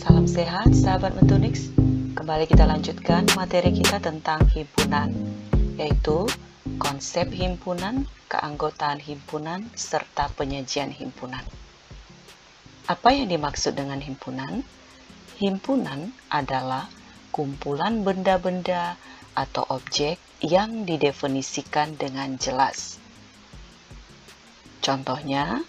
Salam sehat sahabat Mentunix. Kembali kita lanjutkan materi kita tentang himpunan, yaitu konsep himpunan, keanggotaan himpunan, serta penyajian himpunan. Apa yang dimaksud dengan himpunan? Himpunan adalah kumpulan benda-benda atau objek yang didefinisikan dengan jelas. Contohnya,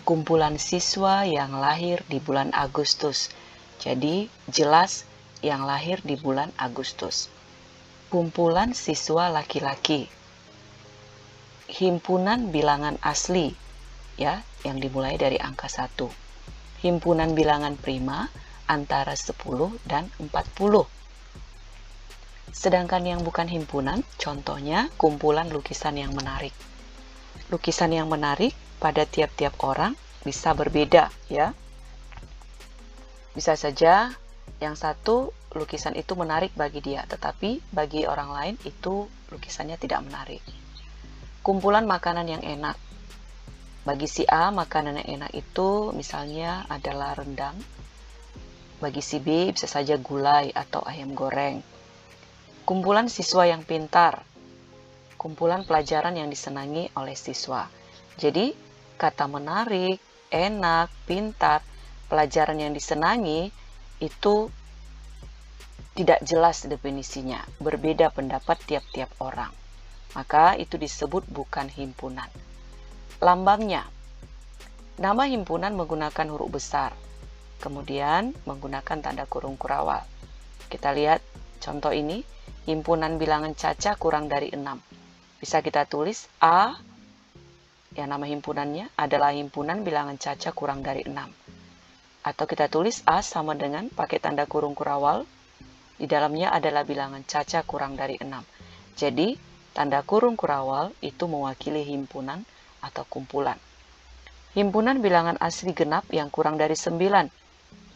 kumpulan siswa yang lahir di bulan Agustus. Jadi, jelas yang lahir di bulan Agustus. Kumpulan siswa laki-laki. Himpunan bilangan asli, ya, yang dimulai dari angka 1. Himpunan bilangan prima antara 10 dan 40. Sedangkan yang bukan himpunan, contohnya kumpulan lukisan yang menarik. Lukisan yang menarik pada tiap-tiap orang bisa berbeda, ya. Bisa saja yang satu lukisan itu menarik bagi dia, tetapi bagi orang lain itu lukisannya tidak menarik. Kumpulan makanan yang enak. Bagi si A, makanan yang enak itu misalnya adalah rendang. Bagi si B bisa saja gulai atau ayam goreng. Kumpulan siswa yang pintar. Kumpulan pelajaran yang disenangi oleh siswa. Jadi, kata menarik, enak, pintar, pelajaran yang disenangi itu tidak jelas definisinya, berbeda pendapat tiap-tiap orang. Maka itu disebut bukan himpunan. Lambangnya, nama himpunan menggunakan huruf besar, kemudian menggunakan tanda kurung kurawal. Kita lihat contoh ini, himpunan bilangan caca kurang dari 6. Bisa kita tulis A, ya nama himpunannya adalah himpunan bilangan caca kurang dari 6. Atau kita tulis A sama dengan pakai tanda kurung kurawal, di dalamnya adalah bilangan caca kurang dari 6. Jadi, tanda kurung kurawal itu mewakili himpunan atau kumpulan. Himpunan bilangan asli genap yang kurang dari 9.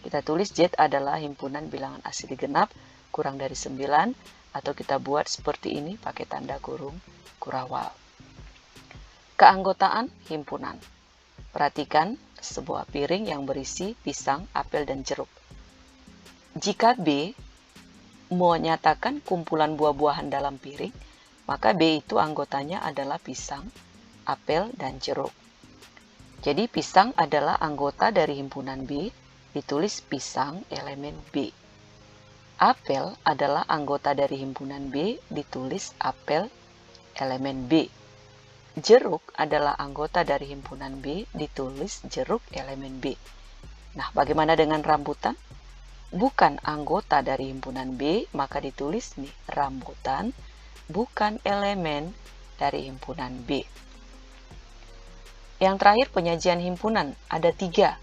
Kita tulis Z adalah himpunan bilangan asli genap kurang dari 9, atau kita buat seperti ini pakai tanda kurung kurawal. Keanggotaan himpunan. Perhatikan sebuah piring yang berisi pisang, apel, dan jeruk. Jika B menyatakan kumpulan buah-buahan dalam piring, maka B itu anggotanya adalah pisang, apel, dan jeruk. Jadi pisang adalah anggota dari himpunan B, ditulis pisang elemen B. Apel adalah anggota dari himpunan B, ditulis apel elemen B. Jeruk adalah anggota dari himpunan B, ditulis jeruk elemen B. Nah, bagaimana dengan rambutan? Bukan anggota dari himpunan B, maka ditulis nih, rambutan bukan elemen dari himpunan B. Yang terakhir, penyajian himpunan. Ada 3.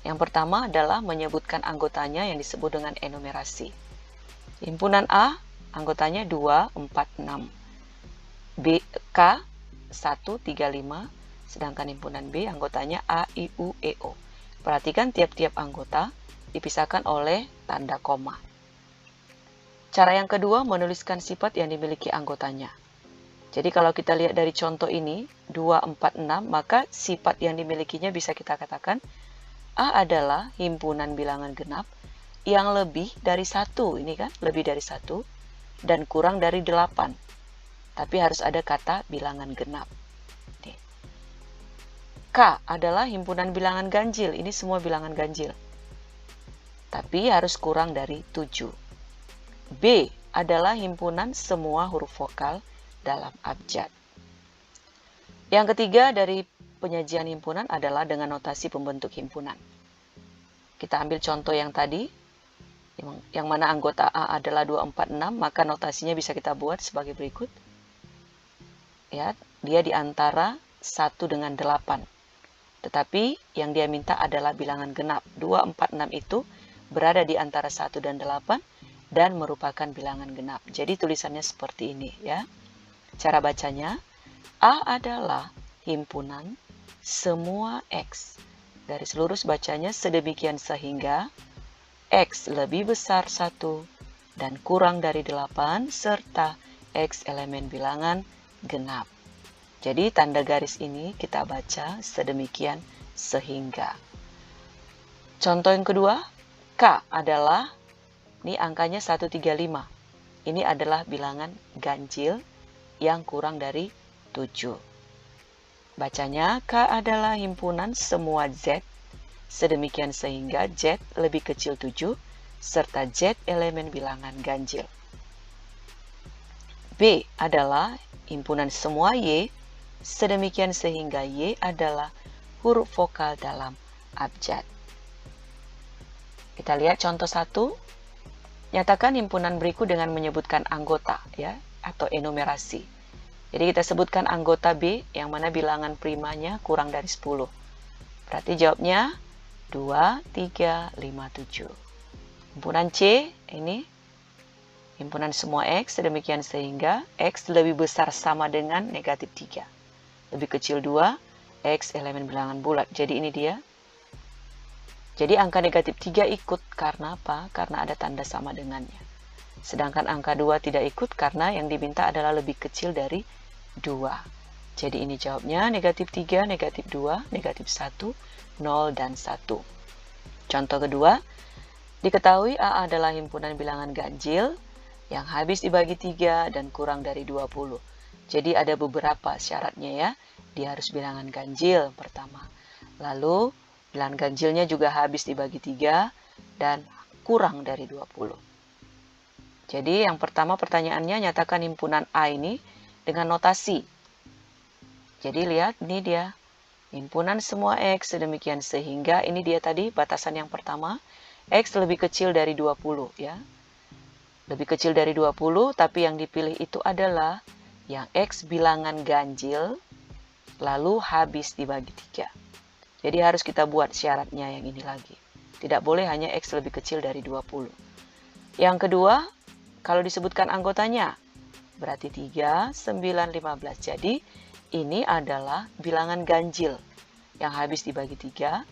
Yang pertama adalah menyebutkan anggotanya yang disebut dengan enumerasi. Himpunan A, anggotanya 2, 4, 6. B, K, 1, 3, 5, sedangkan himpunan B anggotanya A, I, U, E, O. Perhatikan tiap-tiap anggota dipisahkan oleh tanda koma. Cara yang kedua, menuliskan sifat yang dimiliki anggotanya. Jadi kalau kita lihat dari contoh ini, 2, 4, 6, maka sifat yang dimilikinya bisa kita katakan A adalah himpunan bilangan genap yang lebih dari 1, ini kan, lebih dari 1, dan kurang dari 8. Tapi harus ada kata bilangan genap. K adalah himpunan bilangan ganjil. Ini semua bilangan ganjil. Tapi harus kurang dari 7. B adalah himpunan semua huruf vokal dalam abjad. Yang ketiga dari penyajian himpunan adalah dengan notasi pembentuk himpunan. Kita ambil contoh yang tadi, yang mana anggota A adalah 2, 4, 6, maka notasinya bisa kita buat sebagai berikut. Ya, dia di antara 1 dengan 8. Tetapi yang dia minta adalah bilangan genap. 2, 4, 6 itu berada di antara 1 dan 8 dan merupakan bilangan genap. Jadi tulisannya seperti ini, ya. Cara bacanya, A adalah himpunan semua X. Garis lurus bacanya sedemikian sehingga X lebih besar 1 dan kurang dari 8 serta X elemen bilangan genap. Jadi tanda garis ini kita baca sedemikian sehingga. Contoh yang kedua, K adalah, ini angkanya 135. Ini adalah bilangan ganjil yang kurang dari 7. Bacanya, K adalah himpunan semua Z, sedemikian sehingga Z lebih kecil 7, serta Z elemen bilangan ganjil. B adalah himpunan semua Y, sedemikian sehingga Y adalah huruf vokal dalam abjad. Kita lihat contoh 1. Nyatakan himpunan berikut dengan menyebutkan anggota, ya, atau enumerasi. Jadi kita sebutkan anggota B yang mana bilangan primanya kurang dari 10. Berarti jawabnya 2, 3, 5, 7. Himpunan C ini himpunan semua X, sedemikian sehingga X lebih besar sama dengan negatif 3. Lebih kecil 2, X elemen bilangan bulat. Jadi ini dia. Jadi angka negatif 3 ikut karena apa? Karena ada tanda sama dengannya. Sedangkan angka 2 tidak ikut karena yang diminta adalah lebih kecil dari 2. Jadi ini jawabnya negatif 3, negatif 2, negatif 1, 0, dan 1. Contoh kedua, diketahui A adalah himpunan bilangan ganjil yang habis dibagi 3 dan kurang dari 20. Jadi ada beberapa syaratnya ya. Dia harus bilangan ganjil pertama. Lalu bilangan ganjilnya juga habis dibagi 3 dan kurang dari 20. Jadi yang pertama pertanyaannya, nyatakan himpunan A ini dengan notasi. Jadi lihat, ini dia. Himpunan semua X sedemikian sehingga ini dia tadi batasan yang pertama. X lebih kecil dari 20 ya. Lebih kecil dari 20, tapi yang dipilih itu adalah yang X bilangan ganjil lalu habis dibagi 3. Jadi harus kita buat syaratnya yang ini lagi. Tidak boleh hanya X lebih kecil dari 20. Yang kedua, kalau disebutkan anggotanya, berarti 3, 9, 15. Jadi ini adalah bilangan ganjil yang habis dibagi 3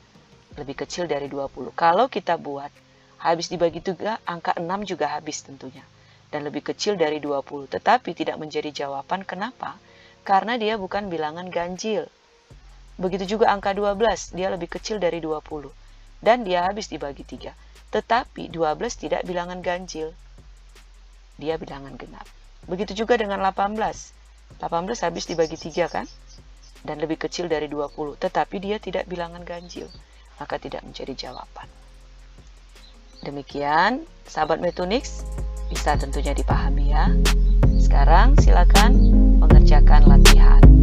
lebih kecil dari 20. Kalau kita buat habis dibagi 3, angka 6 juga habis tentunya. Dan lebih kecil dari 20. Tetapi tidak menjadi jawaban. Kenapa? Karena dia bukan bilangan ganjil. Begitu juga angka 12, dia lebih kecil dari 20. Dan dia habis dibagi 3. Tetapi 12 tidak bilangan ganjil. Dia bilangan genap. Begitu juga dengan 18. 18 habis dibagi 3 kan? Dan lebih kecil dari 20. Tetapi dia tidak bilangan ganjil. Maka tidak menjadi jawaban. Demikian, sahabat Metunix, bisa tentunya dipahami ya. Sekarang silakan mengerjakan latihan.